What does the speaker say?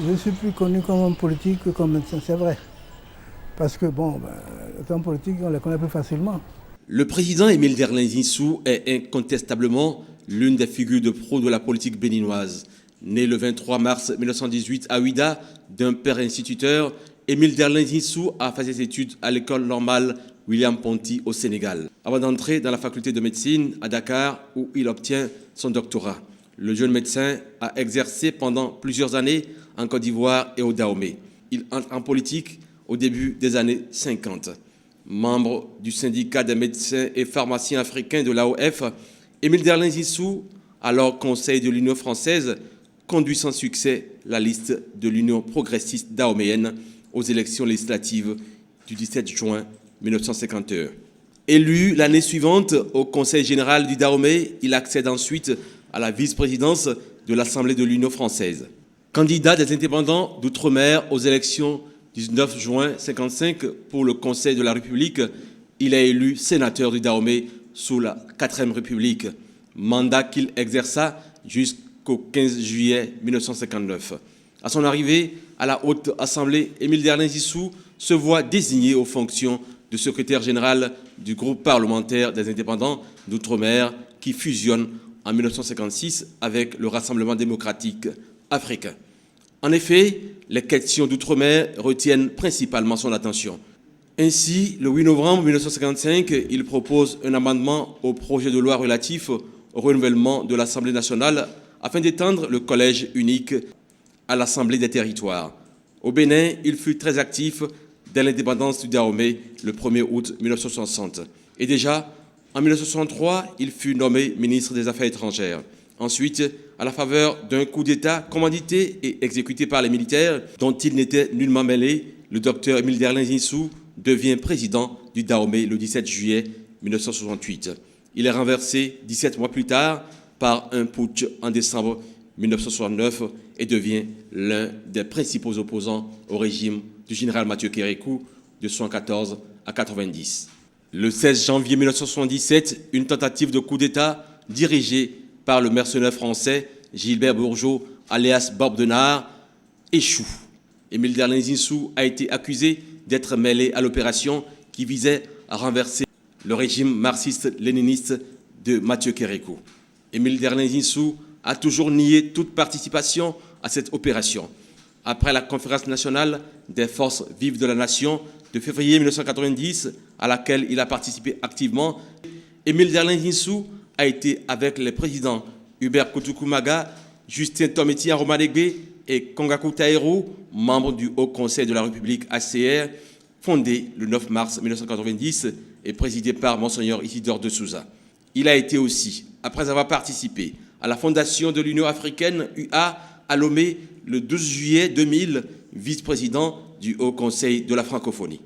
Je suis plus connu comme homme politique que comme médecin, c'est vrai. Parce que les hommes politiques, on les connaît plus facilement. Le président Émile Derlin Zissou est incontestablement l'une des figures de proue de la politique béninoise. Né le 23 mars 1918 à Ouida, d'un père instituteur, Émile Derlin Zissou a fait ses études à l'école normale William Ponty au Sénégal, avant d'entrer dans la faculté de médecine à Dakar où il obtient son doctorat. Le jeune médecin a exercé pendant plusieurs années en Côte d'Ivoire et au Dahomey. Il entre en politique au début des années 50. Membre du syndicat des médecins et pharmaciens africains de l'AOF, Émile Derlin Zissou, alors conseil de l'Union française, conduit sans succès la liste de l'Union progressiste dahoméenne aux élections législatives du 17 juin 1951. Élu l'année suivante au Conseil général du Dahomey, il accède ensuite à la vice-présidence de l'Assemblée de l'Union française. Candidat des indépendants d'outre-mer aux élections du 19 juin 1955 pour le Conseil de la République, il est élu sénateur du Dahomey sous la 4e République, mandat qu'il exerça jusqu'au 15 juillet 1959. À son arrivée à la Haute Assemblée, Émile Derlin Zissou se voit désigné aux fonctions de secrétaire général du groupe parlementaire des indépendants d'outre-mer qui fusionne en 1956 avec le Rassemblement démocratique africain. En effet, les questions d'outre-mer retiennent principalement son attention. Ainsi, le 8 novembre 1955, il propose un amendement au projet de loi relatif au renouvellement de l'Assemblée nationale afin d'étendre le collège unique à l'Assemblée des territoires. Au Bénin, il fut très actif dès l'indépendance du Dahomey le 1er août 1960. Et déjà, en 1963, il fut nommé ministre des Affaires étrangères. Ensuite, à la faveur d'un coup d'État commandité et exécuté par les militaires, dont il n'était nullement mêlé, le docteur Émile Derlin Zissou devient président du Dahomey le 17 juillet 1968. Il est renversé 17 mois plus tard par un putsch en décembre 1969 et devient l'un des principaux opposants au régime du général Mathieu Kérékou de 1974 à 1990. Le 16 janvier 1977, une tentative de coup d'État dirigée par le mercenaire français Gilbert Bourgeot, alias Bob Denard, échoue. Émile Derlin Zissou a été accusé d'être mêlé à l'opération qui visait à renverser le régime marxiste-léniniste de Mathieu Kérékou. Émile Derlin Zissou a toujours nié toute participation à cette opération. Après la conférence nationale des forces vives de la nation de février 1990, à laquelle il a participé activement, Émile Derlin Zissou a été avec les présidents Hubert Koutoukoumaga, Justin Tometi Aromadegbe et Kongakou Taïrou, membres du Haut Conseil de la République HCR, fondé le 9 mars 1990 et présidé par Monseigneur Isidore de Souza. Il a été aussi, après avoir participé à la fondation de l'Union africaine UA à Lomé le 12 juillet 2000, vice-président du Haut Conseil de la francophonie.